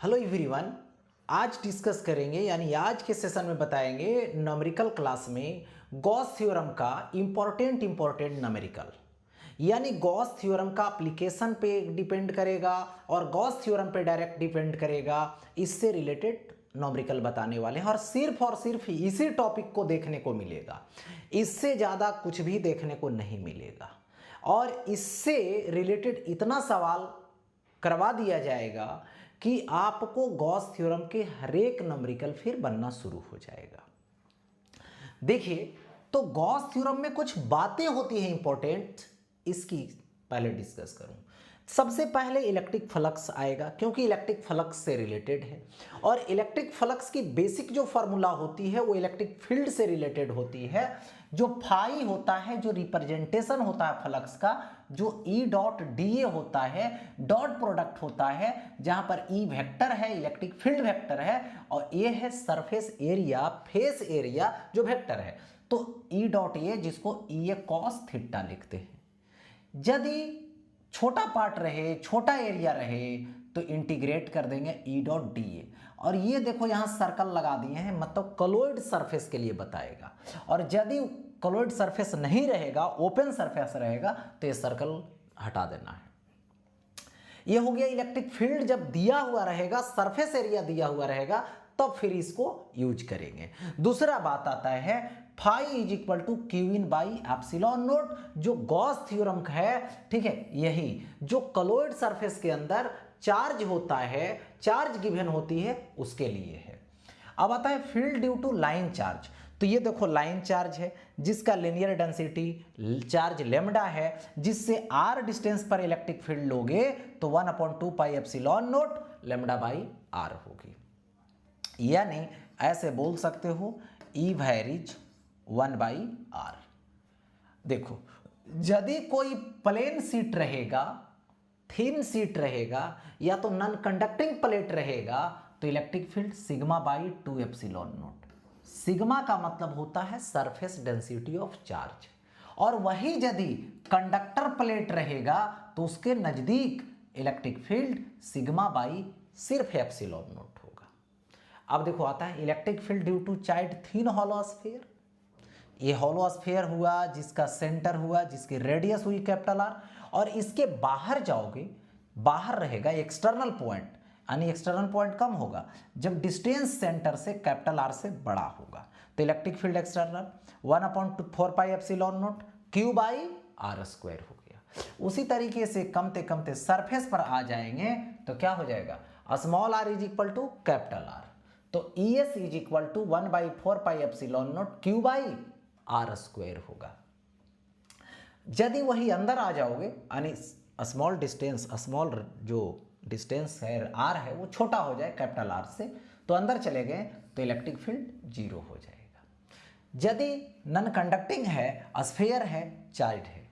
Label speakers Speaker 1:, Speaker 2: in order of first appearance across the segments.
Speaker 1: Hello everyone. आज discuss करेंगे यानी आज के सेशन में बताएंगे न्यूमेरिकल क्लास में गॉस थ्योरम का इम्पोर्टेंट न्यूमेरिकल, यानी गॉस थ्योरम का एप्लीकेशन पे डिपेंड करेगा और गॉस थ्योरम पे डायरेक्ट डिपेंड करेगा। इससे रिलेटेड न्यूमेरिकल बताने वाले हैं और सिर्फ इसी टॉपिक को देखने को मिलेगा, इससे ज़्यादा कुछ भी देखने को नहीं मिलेगा। और इससे रिलेटेड इतना सवाल करवा दिया जाएगा कि आपको गॉस थ्योरम के हर एक न्यूमेरिकल फिर बनना शुरू हो जाएगा। देखिए, तो गॉस थ्योरम में कुछ बातें होती हैं इंपॉर्टेंट, इसकी पहले डिस्कस करूं। सबसे पहले इलेक्ट्रिक फ्लक्स आएगा, क्योंकि इलेक्ट्रिक फ्लक्स से रिलेटेड है और इलेक्ट्रिक फ्लक्स की बेसिक जो फॉर्मूला होती है वो इलेक्ट्रिक फील्ड से रिलेटेड होती है। जो फाई होता है, जो रिप्रेजेंटेशन होता है फ्लक्स का, जो ई डॉट डी ए होता है, डॉट प्रोडक्ट होता है, जहां पर ई वेक्टर है, इलेक्ट्रिक फील्ड वेक्टर है, और ए है सरफेस एरिया, फेस एरिया जो वेक्टर है। तो ई डॉट ए जिसको ई ए कॉस थीटा लिखते हैं। यदि छोटा पार्ट रहे, छोटा एरिया रहे, तो इंटीग्रेट कर देंगे ई डॉट डी ए। और ये देखो यहाँ सर्कल लगा दिए हैं, मतलब कलोइड सरफेस के लिए बताएगा। और यदि कलोइड सरफेस नहीं रहेगा, ओपन सरफेस रहेगा, तो ये सर्कल हटा देना है। ये हो गया इलेक्ट्रिक फील्ड जब दिया हुआ रहेगा, सरफेस एरिया दिया हुआ रहेगा, तब फिर इसको यूज करेंगे। दूसरा बात आता है phi is equal to q in by epsilon naught, जो गॉस थ्योरम है, ठीक है, यही जो कलोइड सरफेस के अंदर चार्ज होता है, चार्ज गिवन होती है, उसके लिए है। अब आता है field due to line charge. तो ये देखो लाइन चार्ज है जिसका लिनियर डेंसिटी चार्ज लेमडा है, जिससे आर डिस्टेंस पर इलेक्ट्रिक फील्ड लोगे तो 1/2 pi epsilon naught lambda by r होगी। यानी ऐसे बोल सकते हो ई वैरीज 1/r। देखो, यदि कोई प्लेन सीट रहेगा, थिन सीट रहेगा, या तो नॉन कंडक्टिंग प्लेट रहेगा, तो electric field sigma by 2 epsilon note. Sigma का मतलब होता है सरफेस डेंसिटी ऑफ चार्ज, और वही यदि कंडक्टर प्लेट रहेगा तो उसके नजदीक इलेक्ट्रिक फील्ड सिग्मा बाई सिर्फ एप्सिलॉन नोट होगा। अब देखो आता है electric field due to child thin hollow sphere. ये हॉलो स्फीयर हुआ जिसका सेंटर हुआ, जिसकी रेडियस हुई कैपिटल आर, और इसके बाहर जाओगे, बाहर रहेगा एक्सटर्नल पॉइंट, यानी एक्सटर्नल पॉइंट कम होगा जब डिस्टेंस सेंटर से कैपिटल आर से बड़ा होगा। तो electric field external 1/4 pi epsilon naught Q by are square हो गया। उसी तरीके से कमते सरफेस पर आ जाएंगे तो क्या हो जाएगा, small R is equal to capital are. तो E S is equal to 1/4 pi epsilon naught Q by are square होगा। यदि वही अंदर आ जाओगे, यानी स्मॉल डिस्टेंस, स्मॉल जो डिस्टेंस है आर है वो छोटा हो जाए कैपिटल आर से, तो अंदर चले गए तो इलेक्ट्रिक फील्ड 0 हो जाएगा। यदि नॉन कंडक्टिंग है, स्फीयर है, चार्ज है,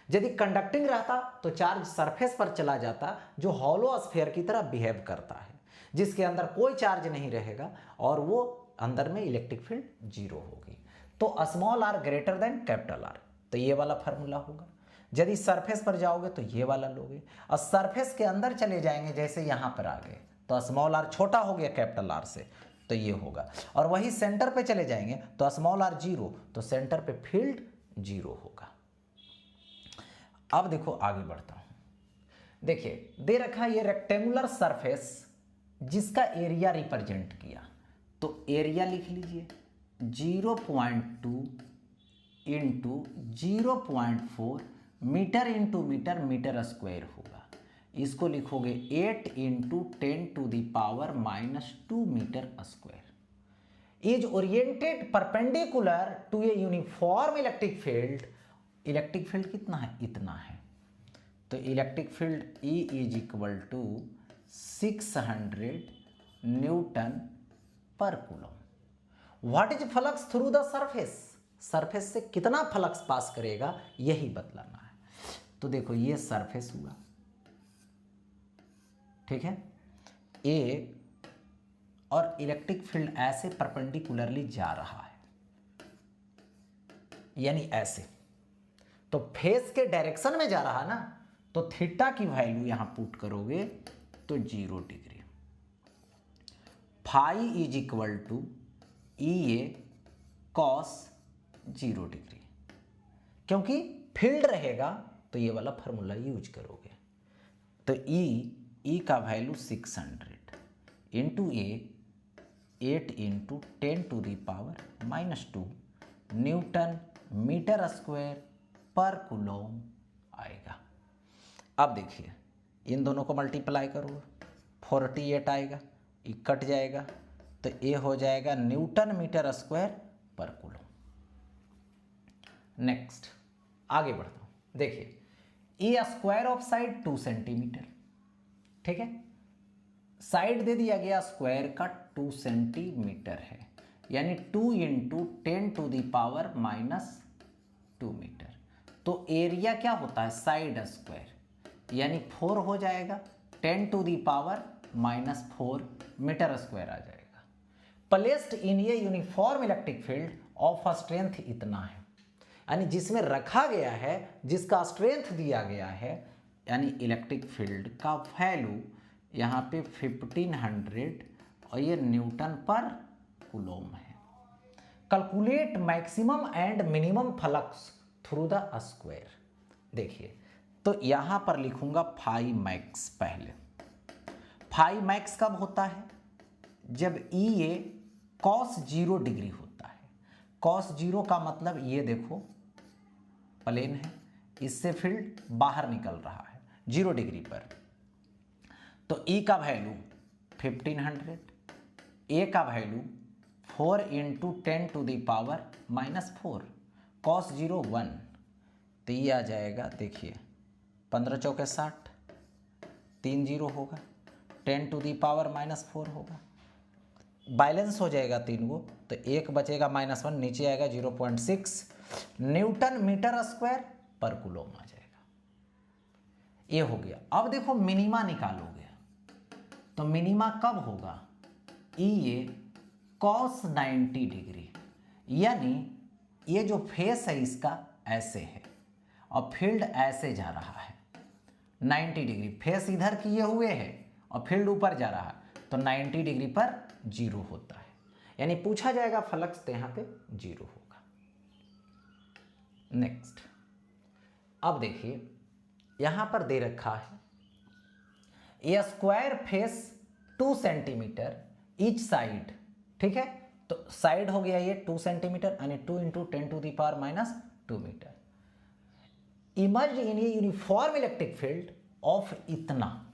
Speaker 1: यदि कंडक्टिंग रहता तो चार्ज सरफेस पर चला जाता, जो हॉलो स्फीयर की तरह बिहेव करता है, जिसके अंदर कोई चार्ज नहीं रहेगा, और वो अंदर में इलेक्ट्रिक फील्ड 0 होगी। तो small r greater than capital are, तो ये वाला फार्मूला होगा। यदि सरफेस पर जाओगे तो ये वाला लोगे, और सरफेस के अंदर चले जाएंगे, जैसे यहां पर आ गए तो स्मॉल आर छोटा हो गया कैपिटल आर से, तो ये होगा। और वही सेंटर पे चले जाएंगे तो स्मॉल आर 0, तो सेंटर पे फील्ड 0 होगा। अब देखो आगे बढ़ता हूं। देखिए दे रखा है ये रेक्टेंगुलर सरफेस जिसका एरिया रिप्रेजेंट किया, तो एरिया लिख लीजिए 0.2 into 0.4 metre into metre, metre square होगा। इसको लिखोगे 8 into 10⁻⁻2 metre square. Is oriented perpendicular to a uniform electric field. Electric field कितना है, इतना है। तो electric field E is equal to 600 newton पर coulomb. What is flux through the surface, surface से कितना फ्लक्स पास करेगा यही बतलाना है। तो देखो ये सरफेस हुआ, ठीक है, ए, और इलेक्ट्रिक फील्ड ऐसे परपेंडिकुलरली जा रहा है, यानी ऐसे, तो फेस के डायरेक्शन में जा रहा है ना, तो थीटा की वैल्यू यहां पुट करोगे तो 0 degree. Phi is equal to E A cos 0 degree. क्योंकि फील्ड रहेगा तो ये वाला फार्मूला यूज करोगे। तो ई का वैल्यू 600 इंटू ए 8 इंटू 10⁻⁻² न्यूटन मीटर स्क्वायर पर कूलम आएगा। अब देखिए इन दोनों को मल्टीप्लाई करो, 48 आएगा, ये कट जाएगा तो ये हो जाएगा न्यूटन मीटर स्क्वायर पर कूलम। नेक्स्ट आगे बढ़ता हूँ। देखिए ए स्क्वायर ऑफ साइड 2 सेंटीमीटर, ठीक है, साइड दे दिया गया स्क्वायर का 2 सेंटीमीटर है, यानी 2 इंटू 10⁻⁻² मीटर। तो एरिया क्या होता है, साइड स्क्वायर, यानी 4 हो जाएगा, 10⁻⁻4 मीटर स्क्वायर आ जाएगा। Placed in a uniform electric field of strength इतना है, यानी जिसमें रखा गया है, जिसका स्ट्रेंथ दिया गया है, यानी इलेक्ट्रिक फील्ड का वैल्यू यहाँ पे 1500 और ये न्यूटन पर कूलम है। Calculate maximum and minimum flux through the square. देखिए तो यहाँ पर लिखूंगा फाई मैक्स। पहले फाई मैक्स कब होता है, जब ई ए कॉस 0 डिग्री होता है। कॉस 0 का मतलब ये देखो प्लेन है, इससे फील्ड बाहर निकल रहा है 0 डिग्री पर। तो ई का वैल्यू 1500, ए का वैल्यू 4 इंटू 10⁻⁻4, कॉस 0 1, तो ये आ जाएगा, देखिए 15 चौके 60, 3 0 होगा, 10⁻⁻4 होगा, बैलेंस हो जाएगा 3 गो, तो एक बचेगा -1, नीचे आएगा 0.6 न्यूटन मीटर स्क्वायर पर कूलम आ जाएगा। ये हो गया। अब देखो मिनिमा निकालोगे तो मिनिमा कब होगा, ई ए कॉस 90 डिग्री, यानी ये जो फेस है इसका ऐसे है और फील्ड ऐसे जा रहा है 90 डिग्री, फेस इधर किए हुए है और फील्ड ऊपर जा रहा है, तो 90 डिग्री पर 0 होता है, यानी पूछा जाएगा फ्लक्स तो यहाँ पे 0 होगा। नेक्स्ट अब देखिए यहाँ पर दे रखा है a square face 2 centimetre each side, ठीक है, तो साइड हो गया ये 2 सेंटीमीटर, यानी 2 into 10⁻⁻2 metre. Emerge in a uniform electric field of इतना,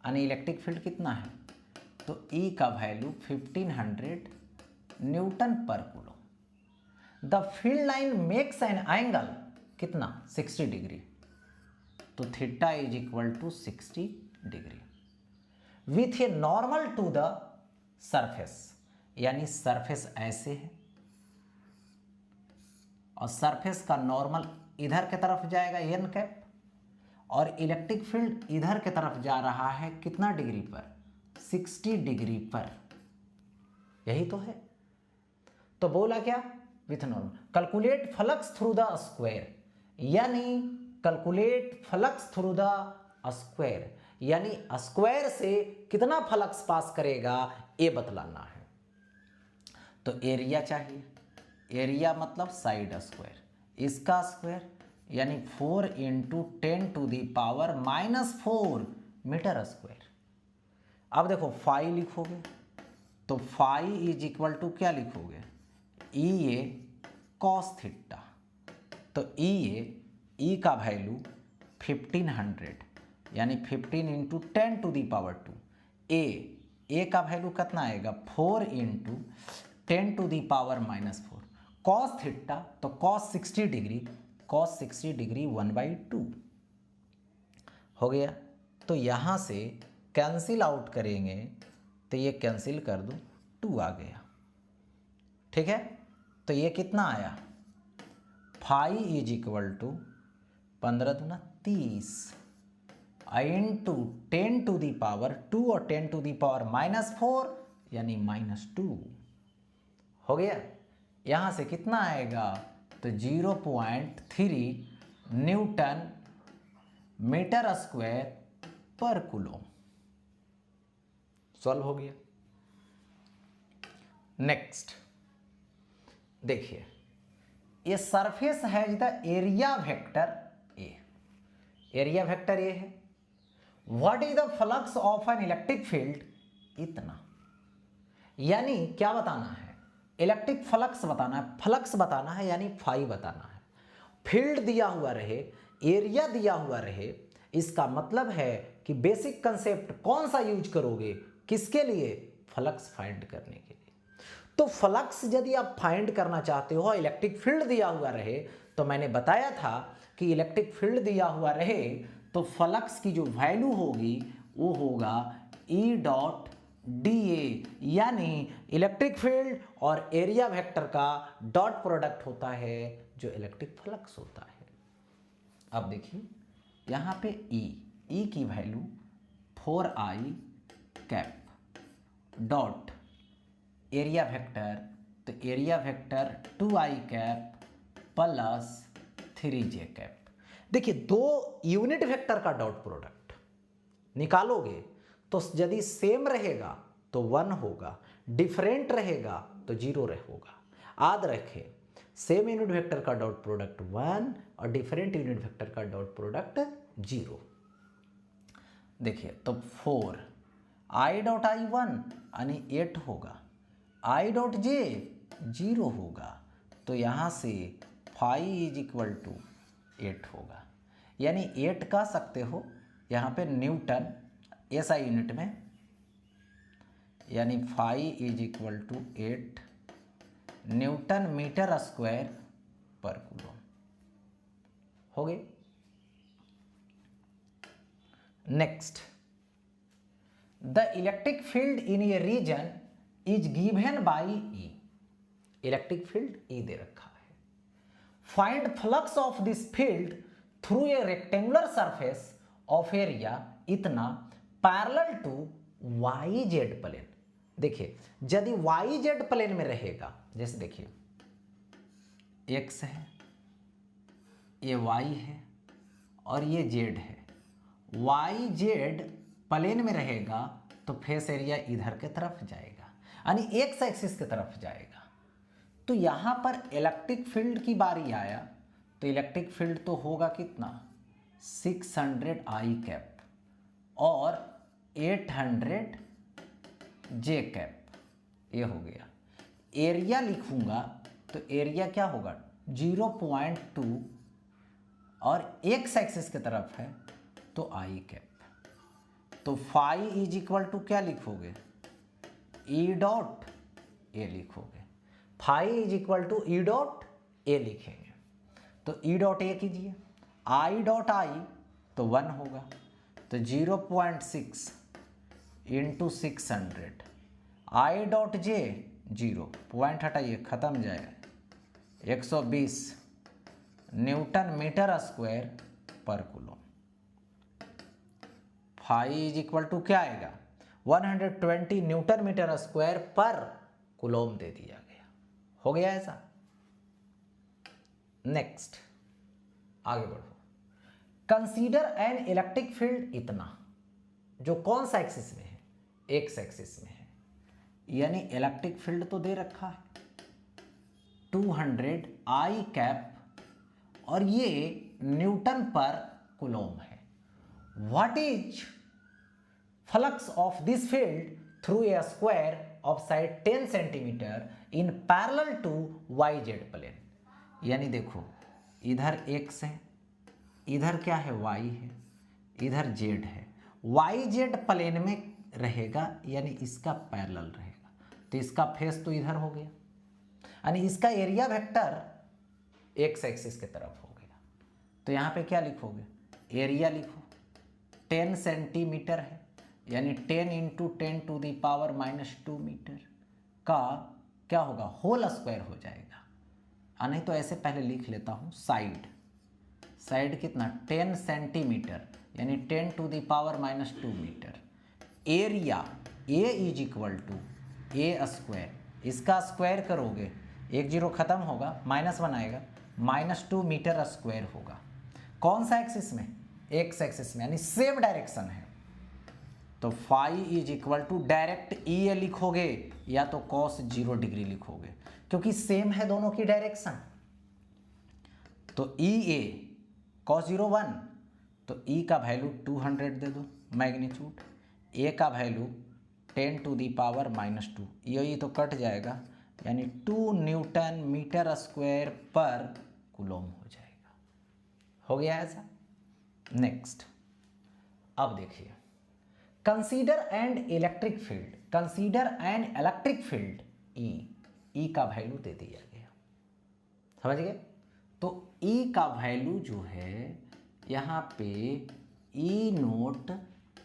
Speaker 1: यानी इलेक्ट्रिक फील्ड कितना है, तो ई का वैल्यू 1500 न्यूटन पर coulomb. The field line makes an angle कितना, 60 डिग्री, तो theta is equal to 60 degree with a normal to the surface, यानी सरफेस ऐसे है और सरफेस का नॉर्मल इधर की तरफ जाएगा एन कैप, और इलेक्ट्रिक फील्ड इधर की तरफ जा रहा है कितना डिग्री पर, 60 डिग्री पर, यही तो है। तो बोला क्या, with normal calculate flux through the square, यानी calculate flux through the square, यानी स्क्वायर से कितना फ्लक्स पास करेगा ये बतलाना है। तो एरिया चाहिए, एरिया मतलब साइड स्क्वायर, इसका स्क्वायर यानी 4 इंटू 10⁻⁻4 मीटर स्क्वायर। अब देखो फाई लिखोगे तो फाई इज इक्वल टू क्या लिखोगे, ई ए कॉस थीटा, तो ई का वैल्यू 1500, यानी 15 इंटू 10⁻², ए का वैल्यू कितना आएगा, 4 इंटू 10⁻⁻4, कॉस थीटा तो कॉस 60 डिग्री, कॉस 60 डिग्री 1/2 हो गया। तो यहाँ से कैंसिल आउट करेंगे तो ये कैंसिल कर दो, 2 आ गया, ठीक है। तो ये कितना आया, फाई इज इक्वल टू 15 दूना 30 इंटू 10⁻² और 10⁻⁻4 यानी -2 हो गया। यहाँ से कितना आएगा, तो 0.3 न्यूटन मीटर स्क्वायर पर कूलम। सॉल्व हो गया। नेक्स्ट देखिए, a surface has the area vector A, area vector A है। What is the flux of an electric field, इतना। यानी क्या बताना है, इलेक्ट्रिक फ्लक्स बताना है, फ्लक्स बताना है यानी फाई बताना है। फील्ड दिया हुआ रहे, एरिया दिया हुआ रहे, इसका मतलब है कि बेसिक कंसेप्ट कौन सा यूज करोगे, किसके लिए, फ्लक्स फाइंड करने के लिए। तो फ्लक्स यदि आप फाइंड करना चाहते हो, इलेक्ट्रिक फील्ड दिया हुआ रहे, तो मैंने बताया था कि इलेक्ट्रिक फील्ड दिया हुआ रहे तो फ्लक्स की जो वैल्यू होगी वो होगा ई डॉट डी ए, यानी इलेक्ट्रिक फील्ड और एरिया वेक्टर का डॉट प्रोडक्ट होता है जो इलेक्ट्रिक फ्लक्स होता है। अब देखिए यहाँ पे ई की value 4i cap dot area vector, तो area vector 2i cap plus 3j cap. देखिए दो यूनिट वेक्टर का डॉट प्रोडक्ट निकालोगे तो यदि सेम रहेगा तो 1 होगा, डिफरेंट रहेगा तो 0 होगा। याद रखें, सेम यूनिट वेक्टर का डॉट प्रोडक्ट 1 और डिफरेंट यूनिट वेक्टर का डॉट प्रोडक्ट 0। देखिए तो 4 i डॉट i 1 यानी 8 होगा, i डॉट j 0 होगा, तो यहाँ से फाई इज इक्वल टू 8 होगा। यानी 8 कह सकते हो यहाँ पे न्यूटन SI यूनिट में, यानी phi is equal to 8 newton metre square पर कूलम हो गए। Next, the electric field in a region is given by E, electric field E दे रखा है। Find flux of this field through a rectangular surface of area इतना parallel to Y Z plane. देखिए यदि Y Z plane में रहेगा, जैसे देखिए एक्स है, ये वाई है और ये जेड है, वाई जेड प्लेन में रहेगा तो फेस एरिया इधर के तरफ जाएगा, यानी एक्स एक्सिस की तरफ जाएगा। तो यहाँ पर इलेक्ट्रिक फील्ड की बारी आया तो इलेक्ट्रिक फील्ड तो होगा कितना 600i कैप और 800 जे कैप, ये हो गया। एरिया लिखूंगा तो एरिया क्या होगा 0.2 और एक्स एक्सिस की तरफ है तो i कैप, तो फाई इज इक्वल टू क्या लिखोगे ई डॉट ए लिखोगे, phi is equal to E dot A लिखेंगे। तो ई डॉट ए कीजिए, आई डॉट आई तो 1 होगा, तो 0.6 into 600, i dot j 0, point हटाइए खत्म जाएगा, 120 न्यूटन मीटर स्क्वायर पर coulomb. Phi is equal to क्या आएगा 120 न्यूटन मीटर स्क्वायर पर कूलम दे दिया गया, हो गया ऐसा। नेक्स्ट आगे बढ़ो, कंसीडर एन इलेक्ट्रिक फील्ड इतना, जो कौन सा एक्सिस में है, एक्स एक्सिस में है, यानी इलेक्ट्रिक फील्ड तो दे रखा है 200 आई कैप और ये न्यूटन पर कूलम है। What is flux of this field through a square of side 10 centimetre in parallel to Y Z plane. यानी देखो इधर x है, इधर क्या है y है, इधर z है, वाई जेड प्लेन में रहेगा यानी इसका पैरेलल रहेगा, तो इसका फेस तो इधर हो गया, यानी इसका एरिया वेक्टर एक्स एक्सिस की तरफ हो गया। तो यहाँ पे क्या लिखोगे, एरिया लिखो, 10 सेंटीमीटर है यानी 10 into 10 to the power -2 metre का क्या होगा होल स्क्वायर हो जाएगा। नहीं तो ऐसे पहले लिख लेता हूँ, साइड कितना 10 सेंटीमीटर यानी 10 to the power -2 metre. Area a is equal to a square, इसका स्क्वायर करोगे 1 0 खत्म होगा, -1 आएगा, -2 मीटर स्क्वायर होगा। कौन सा एक्सिस में, एक्स एक्सिस में, यानी सेम डायरेक्शन है। तो phi is equal to direct E A लिखोगे या तो कॉस 0 डिग्री लिखोगे, क्योंकि सेम है दोनों की डायरेक्शन। तो ई ए कॉस 0 1, तो ई का वैल्यू 200 दे दो मैग्नीट्यूड, ए का वैल्यू 10 टू दी पावर -2, ये तो कट जाएगा, यानी 2 न्यूटन मीटर स्क्वायर पर कूलम हो जाएगा। हो गया ऐसा। नेक्स्ट, अब देखिए, consider and electric field, consider and electric field ई का वैल्यू दे दिया गया, समझ गए। तो ई का वैल्यू जो है यहाँ पे ई नोट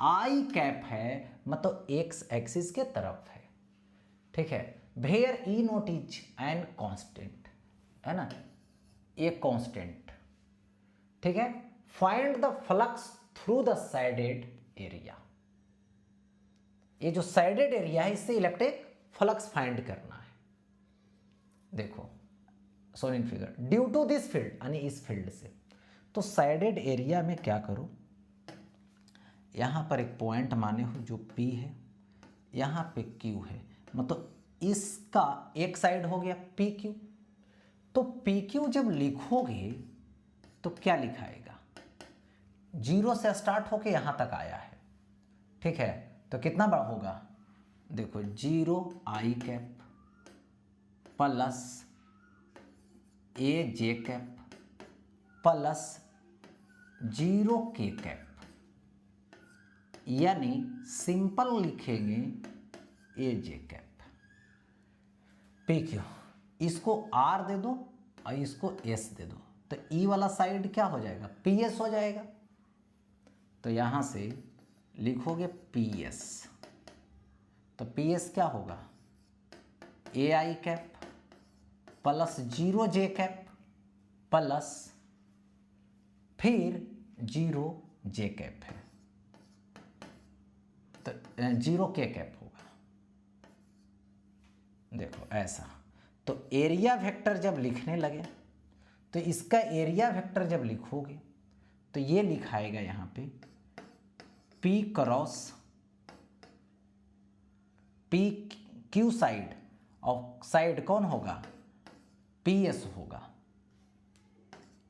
Speaker 1: आई कैप है, मतलब एक्स एक्सिस के तरफ है, ठीक है। Where E naught is an constant, है ना, ये कांस्टेंट, ठीक है। Find the flux through the sided area, ये जो साइडेड एरिया है इससे इलेक्ट्रिक फ्लक्स फाइंड करना है। देखो shown in figure, due to this field, यानी इस फील्ड से। तो साइडेड एरिया में क्या करो, यहाँ पर एक पॉइंट माने हो जो P है, यहाँ पे Q है, मतलब इसका एक साइड हो गया PQ। तो PQ जब लिखोगे तो क्या लिखाएगा, 0 से स्टार्ट होके यहाँ तक आया है, ठीक है। तो कितना बड़ा होगा, देखो 0 आई कैप प्लस ए जे कैप प्लस 0 के कैप, यानी सिंपल लिखेंगे ए जे कैप पी क्यू, इसको आर दे दो और इसको एस दे दो, तो ई वाला साइड क्या हो जाएगा, पी एस हो जाएगा। तो यहाँ से लिखोगे पी एस, तो पी एस क्या होगा, ए आई कैप प्लस 0 जे कैप प्लस फिर 0 जे कैप है, तो 0 के कैप होगा। देखो ऐसा, तो एरिया वेक्टर जब लिखने लगे तो इसका एरिया वेक्टर जब लिखोगे तो ये लिखाएगा यहाँ पे P cross P Q side, और साइड कौन होगा, PS होगा।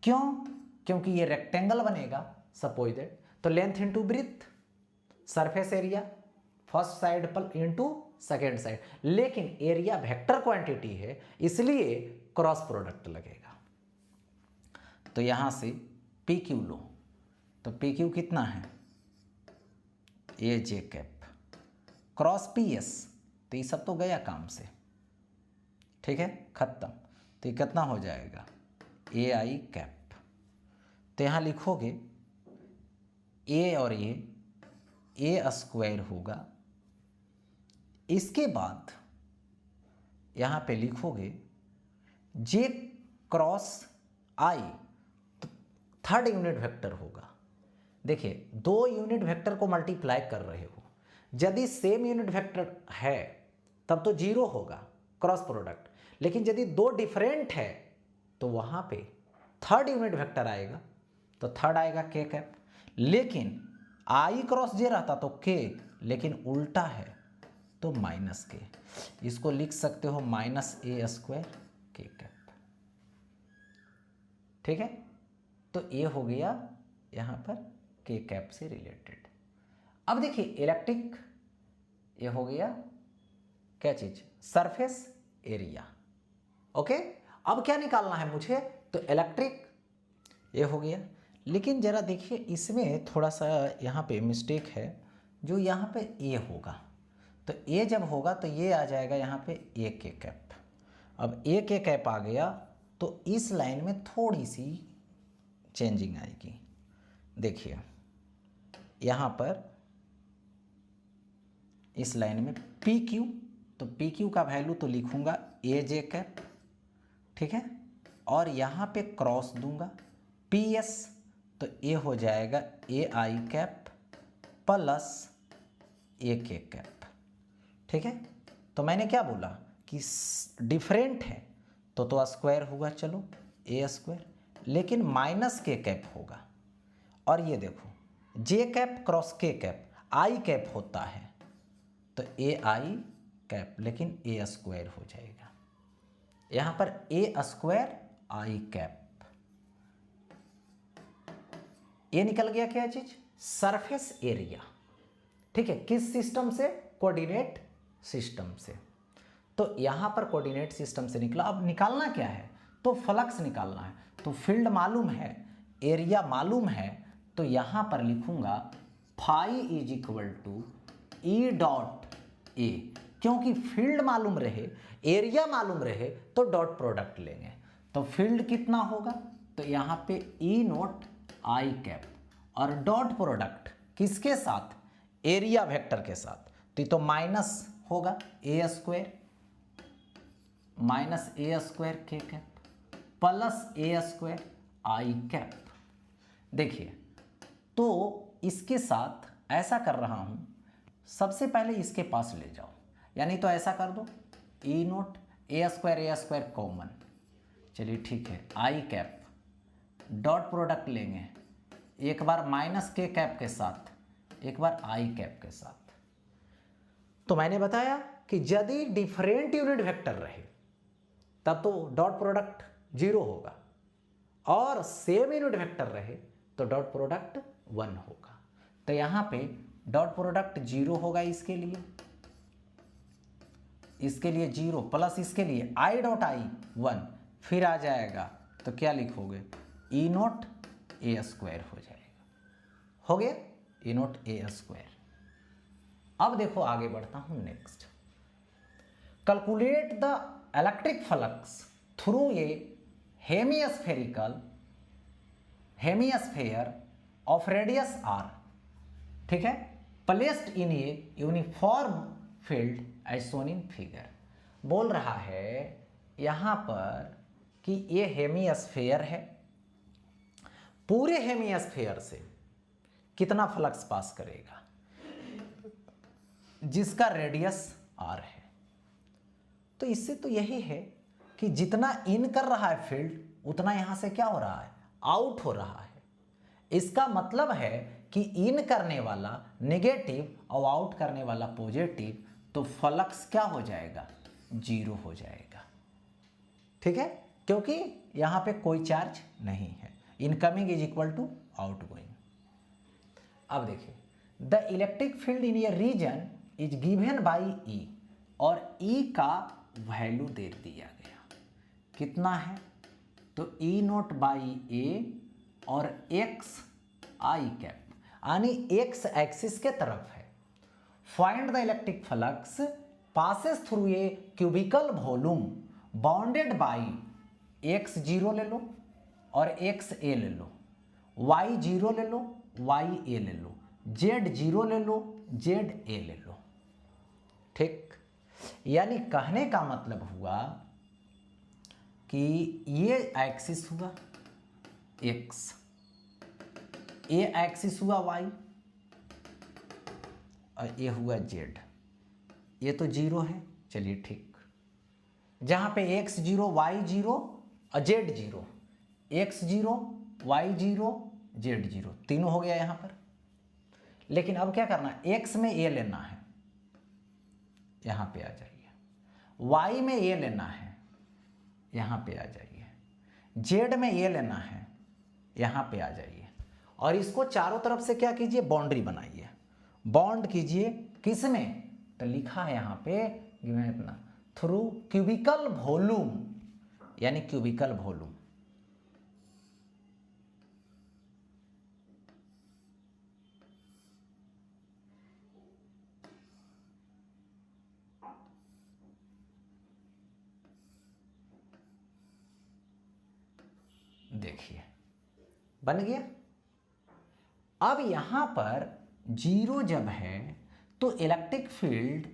Speaker 1: क्यों, क्योंकि ये रेक्टेंगल बनेगा सपोज दैट, तो length into breadth, surface area first side पर इनटू सेकेंड साइड, लेकिन एरिया वेक्टर क्वांटिटी है इसलिए क्रॉस प्रोडक्ट लगेगा। तो यहां से पी क्यू लो, तो पी क्यू कितना है, ए जे कैप क्रॉस पी एस, तो ये सब तो गया काम से, ठीक है, खत्म। तो ये कितना हो जाएगा, ए आई कैप। तो यहां लिखोगे ए और ए स्क्वायर होगा, इसके बाद यहाँ पे लिखोगे जे क्रॉस आई, तो थर्ड यूनिट वेक्टर होगा। देखिए 2 यूनिट वेक्टर को मल्टीप्लाई कर रहे हो, यदि सेम यूनिट वेक्टर है तब तो 0 होगा क्रॉस प्रोडक्ट, लेकिन यदि 2 डिफरेंट है तो वहाँ पे थर्ड यूनिट वेक्टर आएगा, तो थर्ड आएगा के कैप, लेकिन आई क्रॉस जे रहता तो के, लेकिन उल्टा है तो माइनस के, इसको लिख सकते हो माइनस ए स्क्वायर के कैप, ठीक है। तो ये हो गया यहाँ पर के कैप से रिलेटेड। अब देखिए इलेक्ट्रिक, ये हो गया क्या चीज, सरफेस एरिया, ओके। अब क्या निकालना है मुझे, तो इलेक्ट्रिक ये हो गया, लेकिन जरा देखिए इसमें थोड़ा सा यहाँ पे मिस्टेक है, जो यहाँ पे ए होगा, तो ए जब होगा तो ये आ जाएगा यहाँ पे ए के कैप। अब ए के कैप आ गया तो इस लाइन में थोड़ी सी चेंजिंग आएगी। देखिए यहाँ पर इस लाइन में पी क्यू, तो पी क्यू का वैल्यू तो लिखूंगा ए जे कैप, ठीक है, और यहाँ पे क्रॉस दूंगा पी एस, तो ये हो जाएगा ए आई कैप प्लस ए के कैप, ठीक है। तो मैंने क्या बोला कि डिफरेंट है तो स्क्वायर होगा, चलो ए स्क्वायर, लेकिन माइनस के कैप होगा। और ये देखो जे कैप क्रॉस के कैप, आई कैप होता है तो ए आई कैप, लेकिन ए स्क्वायर हो जाएगा। यहां पर ए स्क्वायर आई कैप, ये निकल गया क्या चीज? Surface area. ठीक है, किस सिस्टम से? कोऑर्डिनेट सिस्टम से। तो यहां पर कोऑर्डिनेट सिस्टम से निकला। अब निकालना क्या है? तो फ्लक्स निकालना है। तो फील्ड मालूम है, एरिया मालूम है, तो यहां पर लिखूंगा phi is equal to E dot A. क्योंकि फील्ड मालूम रहे, एरिया मालूम रहे, तो डॉट प्रोडक्ट लेंगे। तो फील्ड कितना होगा? तो यहां पे ई नोट आई कैप और डॉट प्रोडक्ट किसके साथ? एरिया वेक्टर के साथ। तो माइनस होगा ए स्क्वायर माइनस ए स्क्वायर के कैप प्लस ए स्क्वायर आई कैप। देखिए, तो इसके साथ ऐसा कर रहा हूं, सबसे पहले इसके पास ले जाओ, यानी तो ऐसा कर दो ई नोट ए स्क्वायर कॉमन। चलिए ठीक है, आई कैप डॉट प्रोडक्ट लेंगे, एक बार माइनस के कैप के साथ, एक बार आई कैप के साथ। तो मैंने बताया कि यदि डिफरेंट यूनिट वेक्टर रहे तब तो डॉट प्रोडक्ट 0 होगा, और सेम यूनिट वेक्टर रहे तो डॉट प्रोडक्ट 1 होगा। तो यहां पे डॉट प्रोडक्ट 0 होगा, इसके लिए 0 प्लस इसके लिए आई डॉट आई 1, फिर आ जाएगा तो क्या लिखोगे? ई नोट ए स्क्वायर हो जाएगा। हो गया ई नोट ए स्क्वायर। अब देखो आगे बढ़ता हूं next. Calculate the electric flux through a hemisphere of radius r. ठीक है, placed in a uniform field as shown in figure. बोल रहा है यहां पर कि ये हेमिस्फेयर है, पूरे हेमिस्फेयर से कितना फ्लक्स पास करेगा? जिसका रेडियस आर है। तो इससे तो यही है कि जितना इन कर रहा है फील्ड, उतना यहां से क्या हो रहा है? आउट हो रहा है। इसका मतलब है कि इन करने वाला नेगेटिव और आउट करने वाला पॉजिटिव, तो फ्लक्स क्या हो जाएगा? 0 हो जाएगा। ठीक है, क्योंकि यहां पे कोई चार्ज नहीं है। Incoming is equal to outgoing. अब देखिए, the electric field in a region is given by E, और ई का वैल्यू दे दिया गया कितना है? तो ई नोट बाई ए और एक्स आई कैप, यानी एक्स एक्सिस के तरफ है। Find the electric flux passes through a cubical volume bounded by x 0 ले लो और एक्स ए ले लो, वाई 0 ले लो, वाई ए ले लो, जेड 0 ले लो, जेड ए ले लो। ठीक, यानी कहने का मतलब हुआ कि ये एक्सिस हुआ एक्स, ये एक्सिस हुआ वाई, और ये हुआ जेड। ये तो 0 है, चलिए ठीक। जहां पे एक्स 0 वाई 0 और जेड 0, एक्स 0 वाई 0 जेड 0, तीनों हो गया यहां पर। लेकिन अब क्या करना है? एक्स में ए लेना है, यहां पे आ जाइए। वाई में ए लेना है, यहां पे आ जाइए। जेड में ए लेना है, यहां पे आ जाइए। और इसको चारों तरफ से क्या कीजिए? बाउंड्री बनाइए। बॉन्ड कीजिए किस में? तो लिखा है यहां पे इतना थ्रू क्यूबिकल वॉल्यूम, यानी क्यूबिकल वॉल्यूम। देखिए बन गया। अब यहां पर 0 जब है तो इलेक्ट्रिक फील्ड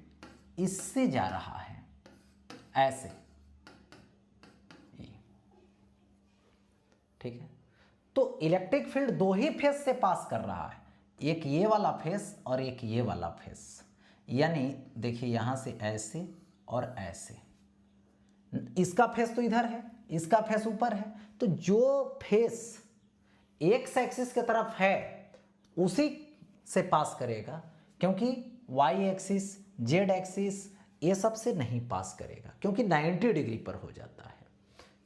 Speaker 1: इससे जा रहा है, ऐसे। ठीक है, तो इलेक्ट्रिक फील्ड 2 ही फेस से पास कर रहा है, एक ये वाला फेस और एक ये वाला फेस। यानी देखिए यहां से ऐसे और ऐसे, इसका फेस तो इधर है, इसका फेस ऊपर है। तो जो फेस एक्स एक्सिस की तरफ है उसी से पास करेगा, क्योंकि वाई एक्सिस, जेड एक्सिस ये सब से नहीं पास करेगा, क्योंकि 90 डिग्री पर हो जाता है।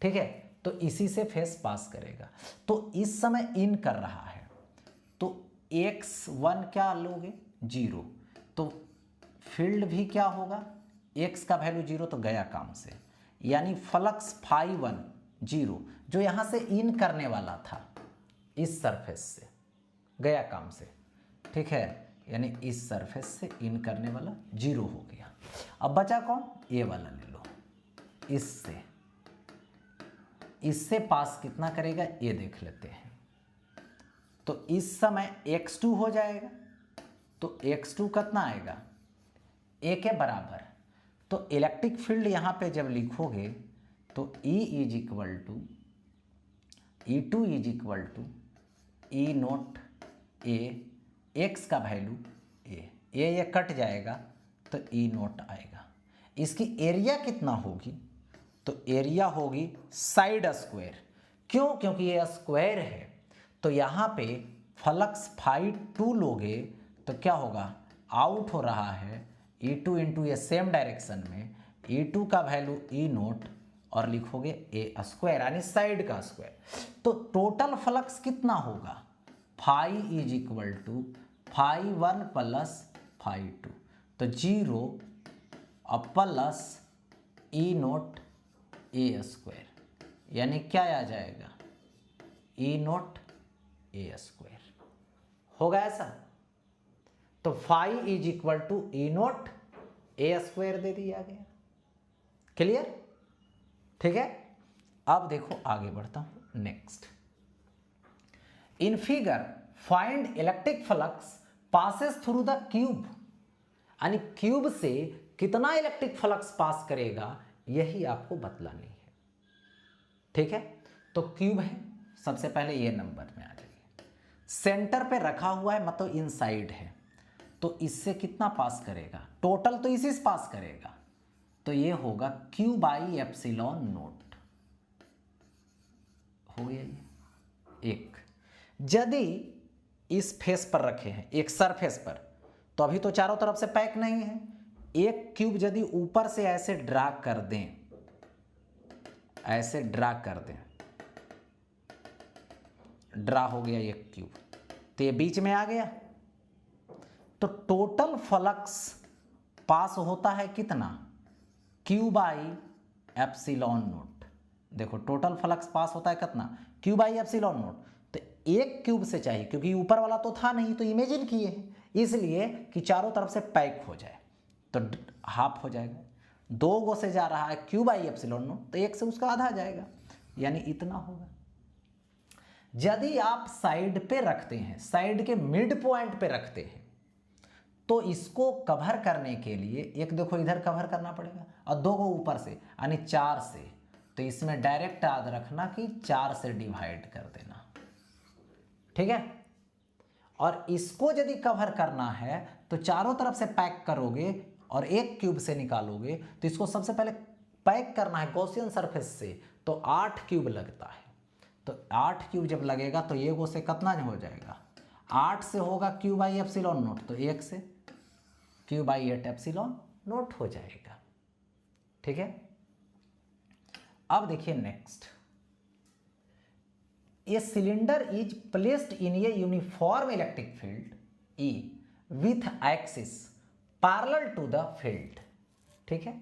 Speaker 1: ठीक है, तो इसी से फेस पास करेगा। तो इस समय इन कर रहा है, तो x1 क्या लोगे 0, तो फील्ड भी क्या होगा, x का वैल्यू 0, तो गया काम से। यानी फ्लक्स φ1 0, जो यहाँ से इन करने वाला था इस सरफेस से, गया काम से। ठीक है, यानी इस सरफेस से इन करने वाला 0 हो गया। अब बचा कौन, ये वाला ले लो, इससे पास कितना करेगा ये देख लेते हैं। तो इस समय x2 हो जाएगा, तो x2 कितना आएगा, a के बराबर। तो इलेक्ट्रिक फील्ड यहाँ पे जब लिखोगे तो E is equal to E2 is equal to E naught A, x का वैल्यू a, ये कट जाएगा तो E नोट आएगा। इसकी एरिया कितना होगी, तो एरिया होगी साइड स्क्वायर। क्यों, क्योंकि ये स्क्वायर है, तो यहाँ पे फ्लक्स φ2 लोगे तो क्या होगा, आउट हो रहा है E2 इंटू ये सेम डायरेक्शन में, E2 का वैल्यू E नोट और लिखोगे a स्क्वायर, यानी साइड का स्क्वायर। तो टोटल फ्लक्स कितना होगा, phi is equal to φ1 plus φ2, तो 0 और plus E naught a square, यानी क्या आ जाएगा, E नोट a स्क्वायर होगा ऐसा। तो phi is equal to E naught a square दे दिया गया। क्लियर, ठीक है। अब देखो आगे बढ़ता हूं, next. In figure find electric flux passes through the cube, यानी क्यूब से कितना इलेक्ट्रिक फ्लक्स पास करेगा यही आपको बतलानी है। ठीक है, तो क्यूब है, सबसे पहले ये नंबर में आ जाइए, सेंटर पे रखा हुआ है, मतलब इनसाइड है, तो इससे कितना पास करेगा, टोटल तो इसी से पास करेगा, तो ये होगा Q बाई एप्सिलॉन नोट। हो गया ये एक। यदि इस फेस पर रखे हैं एक सरफेस पर, तो अभी तो चारों तरफ से पैक नहीं है, एक क्यूब यदि ऊपर से ऐसे ड्रा कर दें, ऐसे ड्रा कर दें, ड्रा हो गया एक क्यूब, तो ये बीच में आ गया, तो टोटल फ्लक्स पास होता है कितना, Q बाई एप्सिलॉन नोट। देखो टोटल फ्लक्स पास होता है कितना, Q बाई एप्सिलॉन नोट। तो एक क्यूब से चाहिए, क्योंकि ऊपर वाला तो था नहीं, तो इमेजिन किए हैं, इसलिए कि चारों तरफ से पैक हो जाए, तो हाफ हो जाएगा। 2 गो से जा रहा है Q बाई एप्सिलॉन नोट, तो एक से उसका आधा आ जाएगा, यानी इतना होगा। यदि आप साइड पे रखते हैं, साइड के मिड पॉइंट पे रखते हैं, तो इसको कवर करने के लिए एक देखो इधर कवर करना पड़ेगा और 2 को ऊपर से, यानी 4 से, तो इसमें डायरेक्ट याद रखना कि 4 से डिवाइड कर देना। ठीक है, और इसको यदि कवर करना है तो चारों तरफ से पैक करोगे और एक क्यूब से निकालोगे, तो इसको सबसे पहले पैक करना है गॉसियन सरफेस से, तो 8 क्यूब लगता है। तो 8 क्यूब जब लगेगा तो ये गो से कितना हो जाएगा, 8 से होगा Q बाई एप्सिलॉन नोट, तो 1 से Q बाई 8 एप्सिलॉन नोट हो जाएगा। ठीक है, अब देखिए next, a cylinder is placed in a uniform electric field E with axis parallel to the field. ठीक है,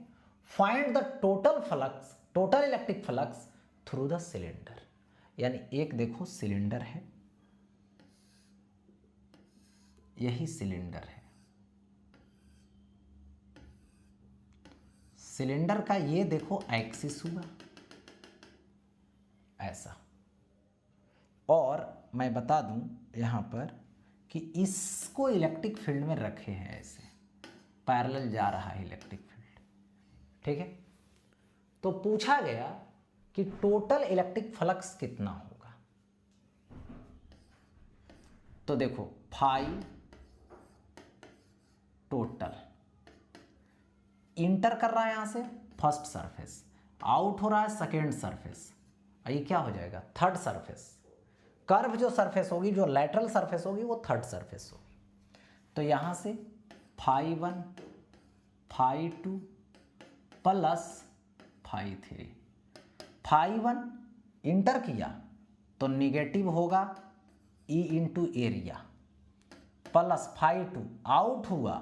Speaker 1: find the total flux, total electric flux through the cylinder. यानी एक देखो सिलेंडर है, यही सिलेंडर है, सिलेंडर का ये देखो एक्सिस हुआ ऐसा, और मैं बता दूं यहां पर कि इसको इलेक्ट्रिक फील्ड में रखे हैं ऐसे, पैरेलल जा रहा है इलेक्ट्रिक फील्ड। ठीक है, तो पूछा गया कि टोटल इलेक्ट्रिक फ्लक्स कितना होगा, तो देखो फाई टोटल इंटर कर रहा है यहां से फर्स्ट सरफेस, आउट हो रहा है सेकेंड सरफेस, ये क्या हो जाएगा थर्ड सरफेस। कर्व जो सरफेस होगी, जो लैटरल सरफेस होगी वो थर्ड सरफेस होगी। तो यहां से φ1 φ2 प्लस φ3। φ1 इंटर किया तो निगेटिव होगा E into area, plus φ2 out हुआ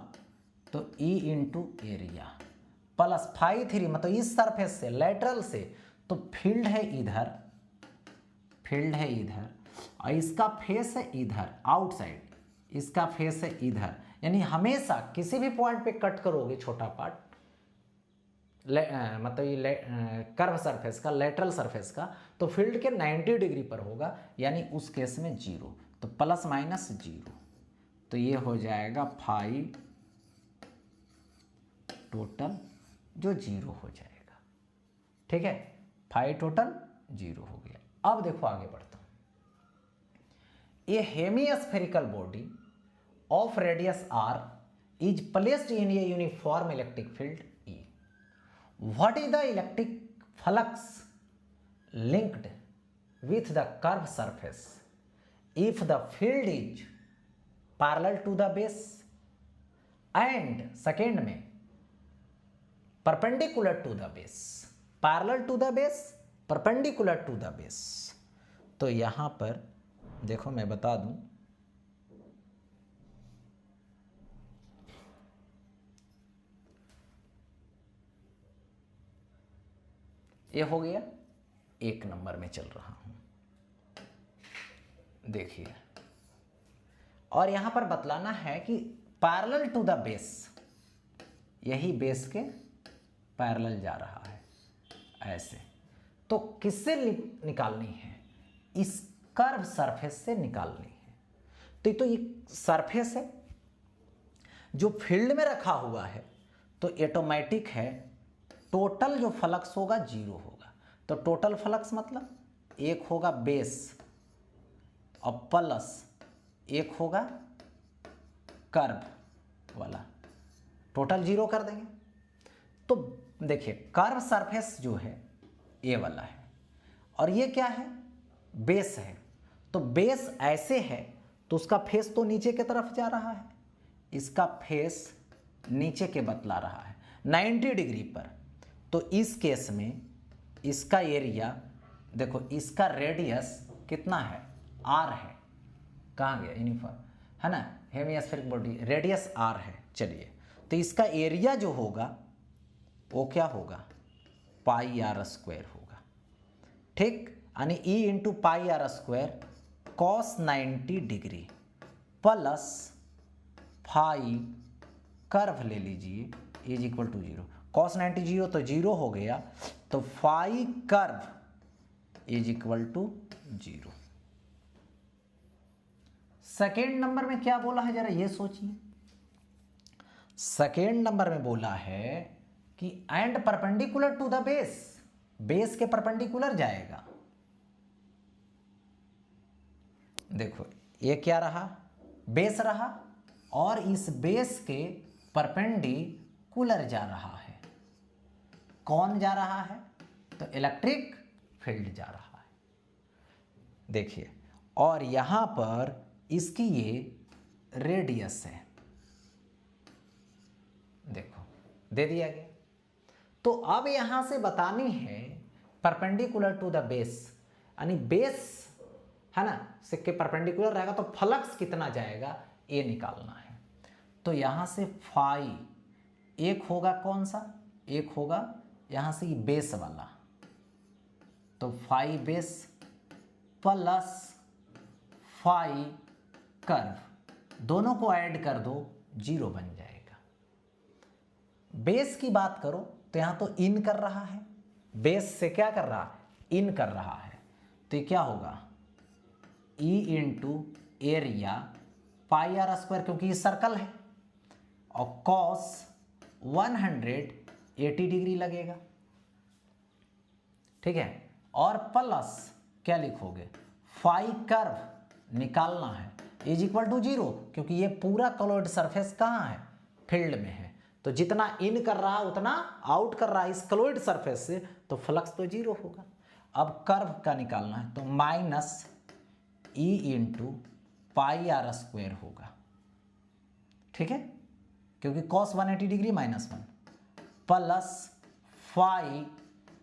Speaker 1: तो E इंटू एरिया, प्लस φ3 मतलब इस सरफेस से लेटरल से, तो फील्ड है इधर, फील्ड है इधर और इसका फेस है इधर आउटसाइड, इसका फेस है इधर। यानी हमेशा किसी भी पॉइंट पे कट करोगे छोटा पार्ट, मतलब ये कर्व सरफेस का, लेटरल सरफेस का, तो फील्ड के 90 डिग्री पर होगा, यानी उस केस में जीरो, तो प्लस माइनस जीरो, तो ये हो जाएगा फाई टोटल जो जीरो हो जाएगा। ठीक है, फाई टोटल जीरो हो गया। अब देखो आगे बढ़ता हूं। A hemispherical body of radius R is placed in a uniform electric field E. What is the electric flux linked with the curved surface if the field is parallel to the base and second में perpendicular to the base, parallel to the base, perpendicular to the base। तो यहां पर देखो मैं बता दूं, ये हो गया, एक नंबर में चल रहा हूं, देखिए। और यहां पर बतलाना है कि पैरेलल टू द बेस, यही बेस के पैरेलल जा रहा है ऐसे, तो किससे निकालनी है? इस कर्व सरफेस से निकालनी है। तो ये सरफेस है जो फील्ड में रखा हुआ है, तो ऑटोमेटिक है टोटल जो फ्लक्स होगा जीरो होगा। तो टोटल फ्लक्स मतलब एक होगा बेस और प्लस एक होगा कर्व वाला, टोटल जीरो कर देंगे। तो देखिए कर्व सरफेस जो है ये वाला है और ये क्या है? बेस है। तो बेस ऐसे है तो उसका फेस तो नीचे की तरफ जा रहा है, इसका फेस नीचे के बतला रहा है 90 डिग्री पर। तो इस केस में इसका एरिया देखो, इसका रेडियस कितना है? आर है। कहाँ गया? यूनिफॉर्म है ना, हेमिस्फेरिक बॉडी, रेडियस आर है। चलिए, तो इसका एरिया जो होगा वो क्या होगा? पाई आर स्क्वायर होगा। ठीक, यानी E into pi are square cos 90 degree plus phi curve ले लीजिए is equal to zero. Cos 90 zero तो जीरो हो गया, तो phi curve is equal to zero. Second number में क्या बोला है जरा ये सोचिए। सेकेंड नंबर में बोला है कि and perpendicular to the base, base के परपेंडिकुलर जाएगा। देखो ये क्या रहा? बेस रहा और इस बेस के परपेंडिकुलर जा रहा है। कौन जा रहा है? तो इलेक्ट्रिक फील्ड जा रहा है। देखिए, और यहां पर इसकी ये रेडियस है, देखो दे दिया गया। तो अब यहां से बतानी है परपेंडिकुलर टू द बेस, यानी बेस है ना सिक्के परपेंडिकुलर रहेगा तो फ्लक्स कितना जाएगा ये निकालना है। तो यहां से फाई एक होगा, कौन सा? एक होगा यहां से बेस वाला, तो phi base plus phi curve, दोनों को ऐड कर दो, जीरो बन जाएगा। बेस की बात करो तो यहां तो इन कर रहा है, बेस से क्या कर रहा है? इन कर रहा है। तो ये क्या होगा? E into area pi are square, क्योंकि ये सर्कल है, और कॉस 180 डिग्री लगेगा। ठीक है, और प्लस क्या लिखोगे? फाई कर्व निकालना है इज इक्वल टू जीरो, क्योंकि ये पूरा कॉलॉइड सरफेस कहाँ है? फील्ड में है। तो जितना इन कर रहा है उतना आउट कर रहा है इस कॉलॉइड सरफेस से, तो फ्लक्स तो जीरो होगा। अब कर्व का निकालना है तो minus E into pi are square होगा। ठीक है, क्योंकि cos 180 degree -1 plus phi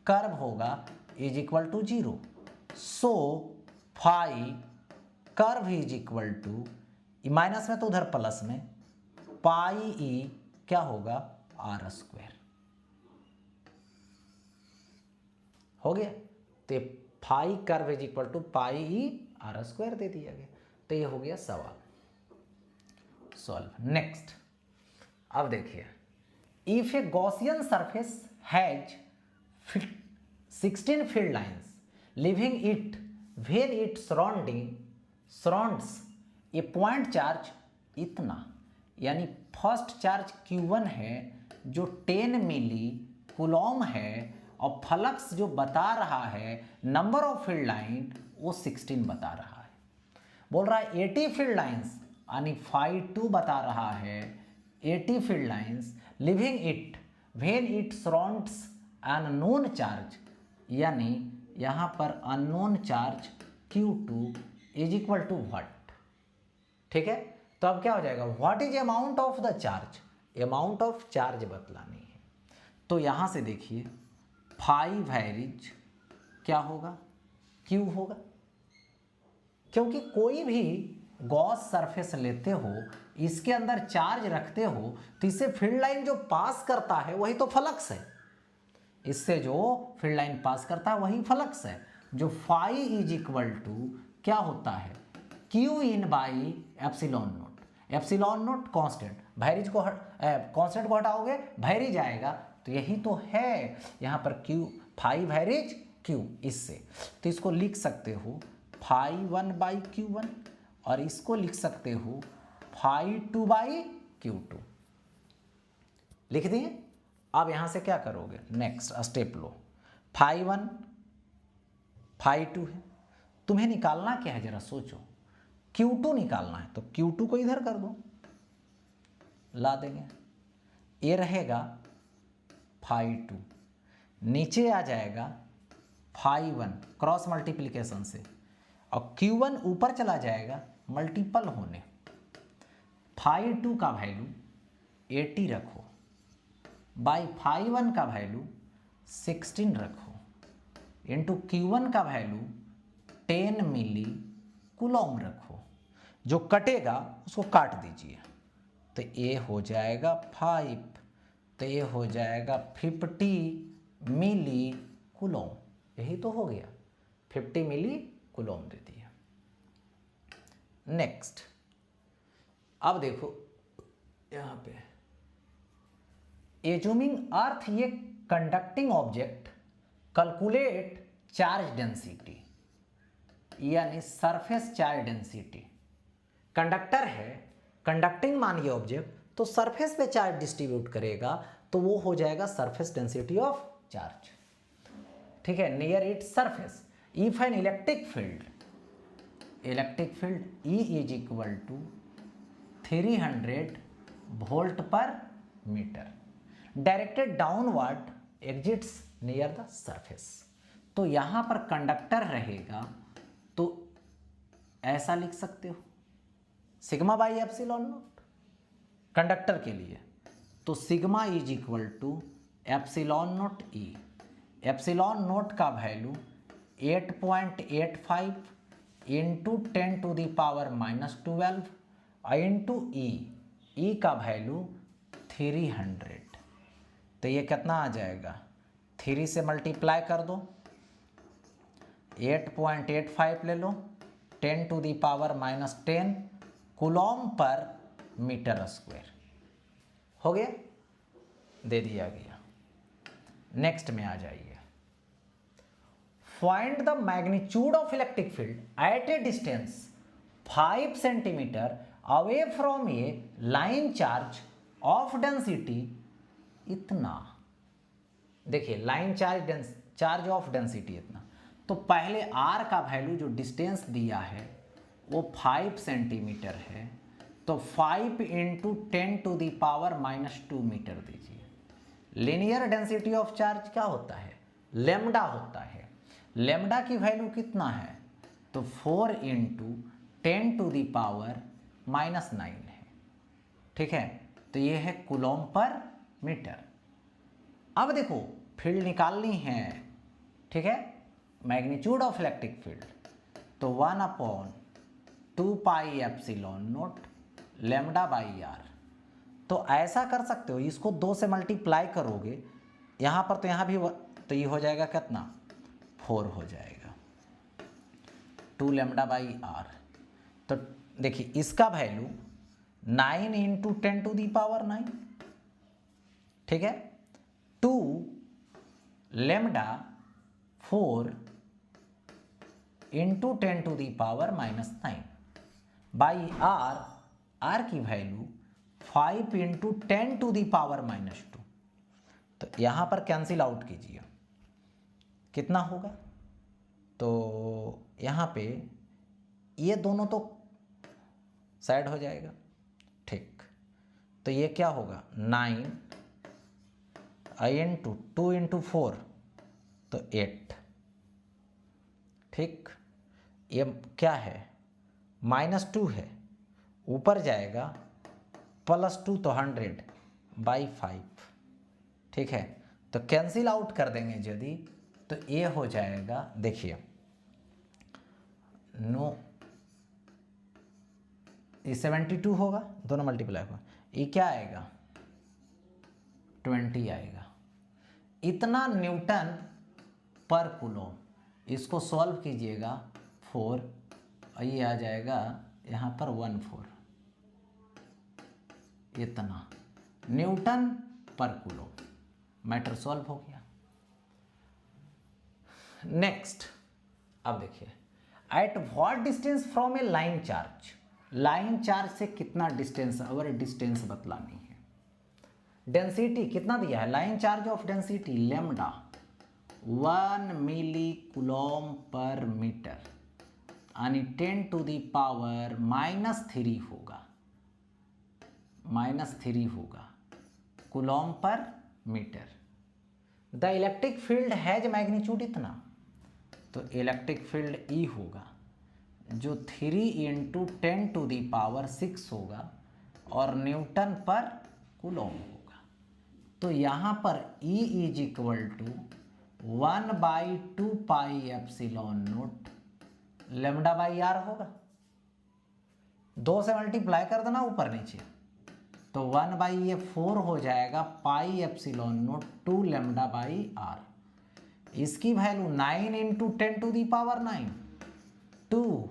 Speaker 1: curve होगा is equal to 0। So phi curve is equal to, minus में तो उधर प्लस में, पाई ई क्या होगा आर स्क्वायर। हो गया, तो phi curve is equal to pi E R square दे दिया गया। तो ये हो गया सवाल सॉल्व। नेक्स्ट, अब देखिए, if A Gaussian surface has 16 field lines leaving it when it surrounds A point charge इतना, यानी फर्स्ट चार्ज Q1 है जो 10 मिली कूलॉम है और फ्लक्स जो बता रहा है नंबर ऑफ फील्ड लाइन वो 16 बता रहा है। बोल रहा है 80 फील्ड लाइन्स यानी फाई 2 बता रहा है 80 field lines leaving it when it surrounds unknown charge, यानी यहाँ पर unknown charge Q2 is equal to what. ठीक है, तो अब क्या हो जाएगा, what is amount of the charge, amount of charge बतलानी है। तो यहाँ से देखिए फाई वैरिज क्या होगा, Q होगा, क्योंकि कोई भी गॉस सरफेस लेते हो इसके अंदर चार्ज रखते हो तो इससे फील्ड लाइन जो पास करता है वही तो फ्लक्स है, इससे जो फील्ड लाइन पास करता है वही फ्लक्स है, जो फाई इज इक्वल टू क्या होता है Q in by epsilon naught. Epsilon naught constant, वैरिज को कांस्टेंट को हटाओगे वैरिज आएगा, तो यही तो है यहाँ पर Q फाई वैरिज Q। इससे तो इसको लिख सकते हो फाई 1 बाई Q1 और इसको लिख सकते हो फाई 2 बाई Q2, लिख दिए। अब यहाँ से क्या करोगे, नेक्स्ट स्टेप लो, फाई 1 फाई 2 है, तुम्हें निकालना क्या है जरा सोचो, Q2 निकालना है, तो Q2 को इधर कर दो, ला देंगे, ये रहेगा फाई 2, नीचे आ जाएगा फाई 1 क्रॉस मल्टीप्लिकेशन से, और Q1 ऊपर चला जाएगा मल्टीपल होने, फाई 2 का वैल्यू 80 रखो बाई फाई 1 का वैल्यू 16 रखो इंटू Q1 का वैल्यू 10 मिली कूलॉम रखो, जो कटेगा उसको काट दीजिए, तो ये हो जाएगा 5, तो ये हो जाएगा 50 मिली कूलॉम, यही तो हो गया 50 मिली कूलॉम दे दिया। नेक्स्ट, अब देखो यहाँ पे एज्यूमिंग अर्थ ये conducting object, calculate charge density, यानी सरफेस चार्ज डेंसिटी। कंडक्टर है, कंडक्टिंग मानिए ऑब्जेक्ट, तो सरफेस पे चार्ज डिस्ट्रीब्यूट करेगा, तो वो हो जाएगा सरफेस डेंसिटी ऑफ चार्ज। ठीक है, near it surface, if an electric field E is equal to 300 volt per metre directed downward exits near the surface, तो यहाँ पर कंडक्टर रहेगा, तो ऐसा लिख सकते हो sigma by epsilon naught conductor के लिए, तो sigma is equal to epsilon naught E, epsilon naught का value 8.85 into 10 to the power -12 into E का वैल्यू 300, तो ये कितना आ जाएगा, 3 से मल्टीप्लाई कर दो, 8.85 ले लो, 10 टू द पावर -10 कूलॉम पर मीटर स्क्वायर, हो गया, दे दिया गया। नेक्स्ट में आ जाइए, find the magnitude of electric field at a distance 5 centimetre away from A line charge of density इतना। देखिए लाइन चार्ज ऑफ डेंसिटी इतना, तो पहले R का वैल्यू जो डिस्टेंस दिया है वो 5 सेंटीमीटर है, तो 5 into 10 to the power -2 metre दीजिए। लीनियर डेंसिटी ऑफ चार्ज क्या होता है, लेमडा होता है, लेमडा की वैल्यू कितना है, तो 4 इंटू 10 टू द पावर -9 है। ठीक है, तो ये है कूलॉम पर मीटर। अब देखो फील्ड निकालनी है, ठीक है, मैग्नीट्यूड ऑफ इलेक्ट्रिक फील्ड, तो 1/2 pi epsilon naught lambda by r. तो ऐसा कर सकते हो, इसको 2 से मल्टीप्लाई करोगे यहाँ पर, तो यहाँ भी तो ये हो जाएगा कितना, 4 हो जाएगा, 2 लैम्डा बाई आर। तो देखिए इसका वैल्यू 9 × 10⁻⁹, ठीक है, 2 लैम्डा 4 × 10⁻⁹ बाई आर की वैल्यू 5 × 10⁻⁻²। तो यहाँ पर कैंसिल आउट कीजिए, कितना होगा, तो यहाँ पे ये दोनों तो साइड हो जाएगा, ठीक, तो ये क्या होगा 9 × 2 × 4 तो 8, ठीक, ये क्या है -2 है, ऊपर जाएगा +2 तो 100/5, ठीक है, तो कैंसिल आउट कर देंगे यदि, तो ये हो जाएगा, देखिए नो, ये 72 होगा, दोनों मल्टीप्लाई होगा, ये क्या आएगा 20 आएगा, इतना न्यूटन पर कूलॉम। इसको सॉल्व कीजिएगा 4, और ये आ जाएगा यहाँ पर 14, इतना न्यूटन पर कूलॉम। मैटर सॉल्व हो गया। नेक्स्ट, अब देखिए, at what distance from A line charge, line charge से कितना डिस्टेंस, अगर डिस्टेंस बतलानी है। डेंसिटी कितना दिया है, line charge of density lambda 1 milli coulomb पर मीटर, यानी 10⁻³ होगा, -3 होगा कूलॉम पर metre. The electric field has magnitude इतना, तो इलेक्ट्रिक फील्ड E होगा जो 3 × 10⁻⁶ होगा और न्यूटन पर कूलॉम होगा। तो यहाँ पर E = 1/2 pi epsilon naught lambda by r होगा, 2 से मल्टीप्लाई कर देना ऊपर नीचे, तो 1/4 हो जाएगा pi epsilon naught 2 lambda by r. इसकी वैल्यू 9 × 10⁹ 2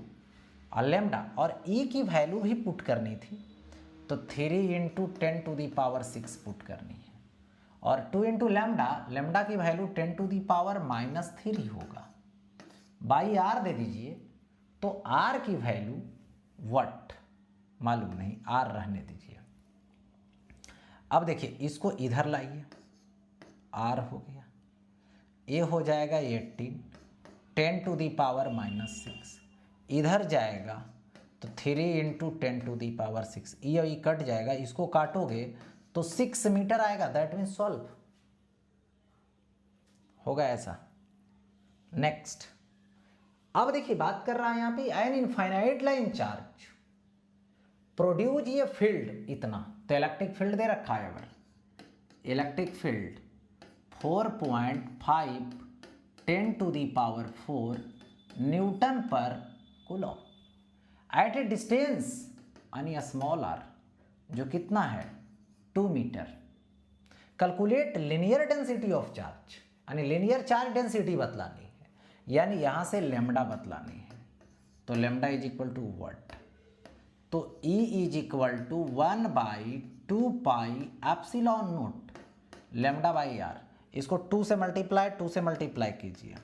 Speaker 1: और लैम्डा, और E की वैल्यू भी पुट करनी थी, तो 3 × 10⁻⁶ पुट करनी है, और 2 × लैम्डा की वैल्यू 10⁻³ होगा, बाई आर दे दीजिए, तो R की वैल्यू वट मालूम नहीं, R रहने दीजिए। अब देखिए इसको इधर लाइए, R हो गया, ये हो जाएगा 18 10⁻⁻6, इधर जाएगा तो 3 × 10⁻⁶, ये कट जाएगा, इसको काटोगे तो 6 मीटर आएगा, दैट मीन्स सॉल्व होगा ऐसा। नेक्स्ट, अब देखिए बात कर रहा है यहाँ पे an infinite line charge produce ये फील्ड इतना, तो इलेक्ट्रिक फील्ड दे रखा है, अगर इलेक्ट्रिक फील्ड 4.5 10⁻⁴ न्यूटन पर कूलॉम एट ए डिस्टेंस यानी स्मॉल आर, जो कितना है 2 metre. Calculate linear density of charge, यानी लिनियर चार्ज डेंसिटी बतलानी है, यानी यहाँ से लैम्डा बतलानी है, तो लैम्डा = वट, तो E = 1/2 pi epsilon naught lambda by r. इसको 2 से मल्टीप्लाई कीजिए,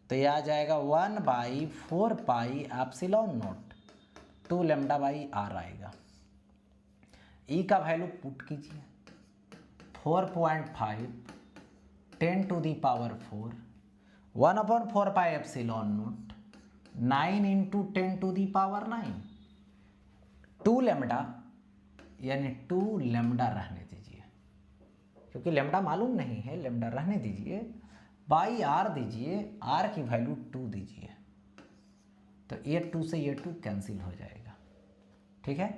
Speaker 1: तो यह आ जाएगा 1/4 pi epsilon naught 2 lambda by r आएगा। E का वैल्यू पुट कीजिए, 4.5 10⁻⁴ 1/4 पाई एप्सिलॉन नॉट 9 × 10⁻⁹ 2 लैम्डा, यानी 2 लैम्डा रहने दीजिए, क्योंकि लैम्डा मालूम नहीं है, लैम्डा रहने दीजिए, बाई आर दीजिए, आर की वैल्यू 2 दीजिए, तो ये 2 से ये 2 कैंसिल हो जाएगा, ठीक है।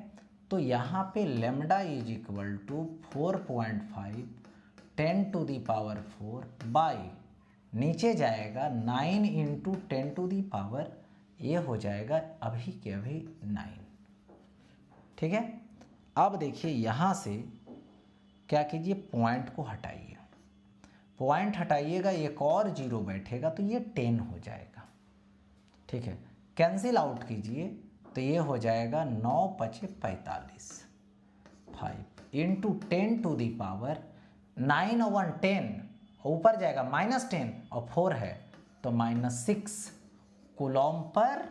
Speaker 1: तो यहाँ पे lambda is equal to 4.5 10⁴ by, नीचे जाएगा 9 इंटू 10⁻, ये हो जाएगा अभी के अभी 9। ठीक है, अब देखिए यहाँ से क्या कीजिए, पॉइंट को हटाइए, पॉइंट हटाइएगा, एक और जीरो बैठेगा तो ये 10 हो जाएगा। ठीक है, कैंसिल आउट कीजिए तो ये हो जाएगा 9 × 5 = 45, 5 इंटू 10⁻, 9 और 1 10, ऊपर जाएगा -10 और 4 है तो -6 कूलॉम पर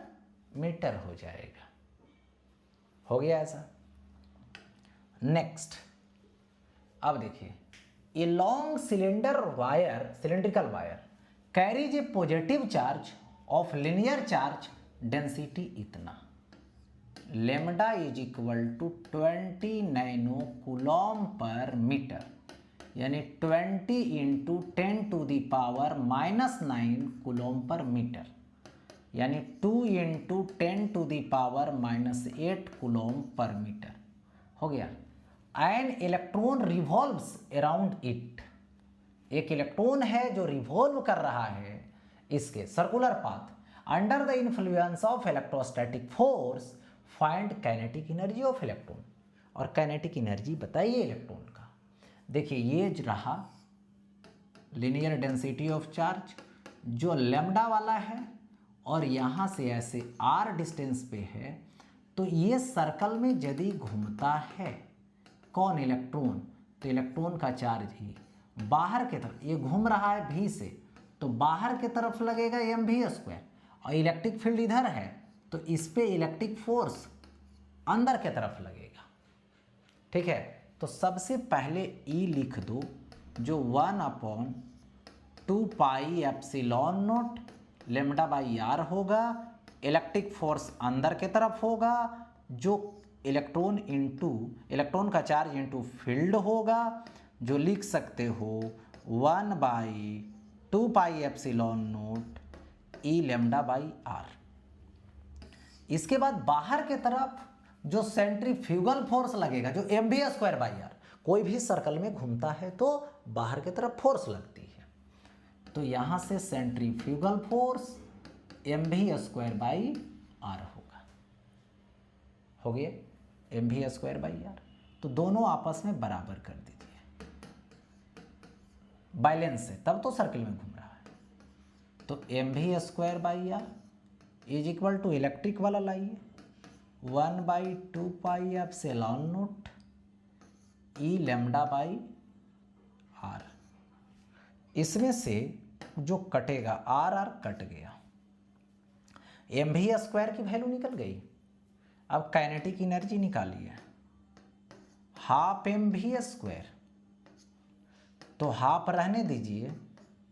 Speaker 1: मीटर हो जाएगा। हो गया ऐसा। नेक्स्ट, अब देखिए, a long cylindrical wire carries a positive charge of linear charge density इतना, lambda is equal to 20 nano coulomb पर मीटर, यानी 20 इंटू 10⁻⁻9 कूलॉम पर मीटर, यानी 2 इंटू 10⁻⁻8 कूलॉम पर मीटर। हो गया। An electron revolves around it, एक इलेक्ट्रॉन है जो रिवॉल्व कर रहा है इसके circular path, under the influence of electrostatic force find kinetic energy of electron. और काइनेटिक एनर्जी बताइए इलेक्ट्रॉन का। देखिए, ये रहा लीनियर डेंसिटी ऑफ चार्ज जो लैम्डा वाला है, और यहाँ से ऐसे r डिस्टेंस पे है, तो ये सर्कल में यदि घूमता है कौन, इलेक्ट्रॉन, तो इलेक्ट्रॉन का चार्ज ही बाहर की तरफ, ये घूम रहा है v से, तो बाहर की तरफ लगेगा mv², और इलेक्ट्रिक फील्ड इधर है तो इस पे इलेक्ट्रिक फोर्स अंदर की तरफ लगेगा। ठीक है, तो सबसे पहले E लिख दो जो 1/2πε0 λ/r होगा, इलेक्ट्रिक फोर्स अंदर की तरफ होगा जो इलेक्ट्रॉन का चार्ज इंटू फील्ड होगा, जो लिख सकते हो 1/2πε0 E λ/r। इसके बाद बाहर के तरफ जो सेंट्रीफ्यूगल फोर्स लगेगा जो mv²/r, कोई भी सर्कल में घूमता है तो बाहर की तरफ फोर्स लगती है, तो यहाँ से सेंट्रीफ्यूगल फोर्स mv²/r होगा। हो गया mv²/r, तो दोनों आपस में बराबर कर दीजिए, बैलेंस है तब तो सर्कल में घूम रहा है। तो mv²/r is equal to electric वाला लाइए 1/2πε0 E λ/r, इसमें से जो कटेगा r कट गया, mv² की वैल्यू निकल गई। अब काइनेटिक एनर्जी निकालिए, 12 mv², तो हाफ रहने दीजिए,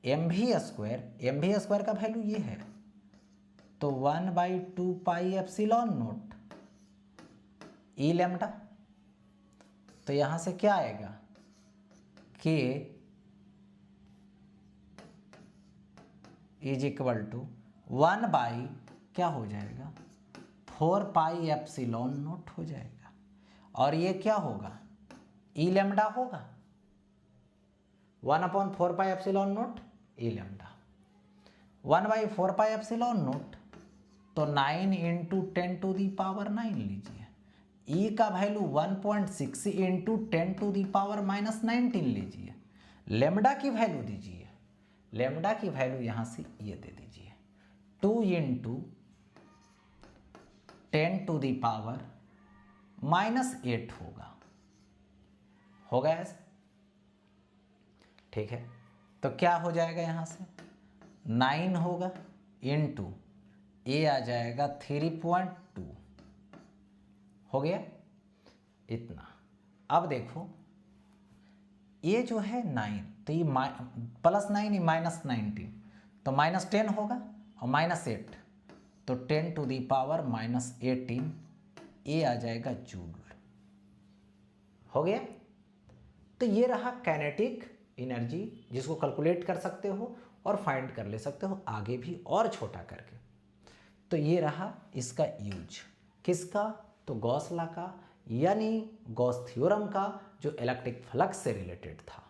Speaker 1: mv² का वैल्यू ये है, तो 1/2πε0 E λ, तो यहाँ से क्या आएगा k is equal to 1 by क्या हो जाएगा 4πε0 हो जाएगा, और ये क्या होगा E λ होगा 1/4πε0 E λ, 1/4πε0 तो 9 इंटू 10⁻9 लीजिए, E का वैल्यू 1.6 इंटू 10⁻⁻19 लीजिए, लेमडा की वैल्यू दीजिए, लेमडा की वैल्यू यहाँ से ये दे दीजिए 2 इंटू 10⁻⁻8 होगा ऐसा। ठीक है, तो क्या हो जाएगा, यहाँ से 9 होगा इंटू ये आ जाएगा 3.2, हो गया इतना। अब देखो ये जो है 9, तो ये +9 -19, तो -10 होगा और -8, तो 10⁻⁻18 ये आ जाएगा जूल। हो गया, तो ये रहा काइनेटिक एनर्जी, जिसको कैलकुलेट कर सकते हो और फाइंड कर ले सकते हो आगे भी और छोटा करके। तो ये रहा इसका यूज, किसका, तो गॉस लॉ का यानी गॉस थ्योरम का जो इलेक्ट्रिक फ्लक्स से रिलेटेड था।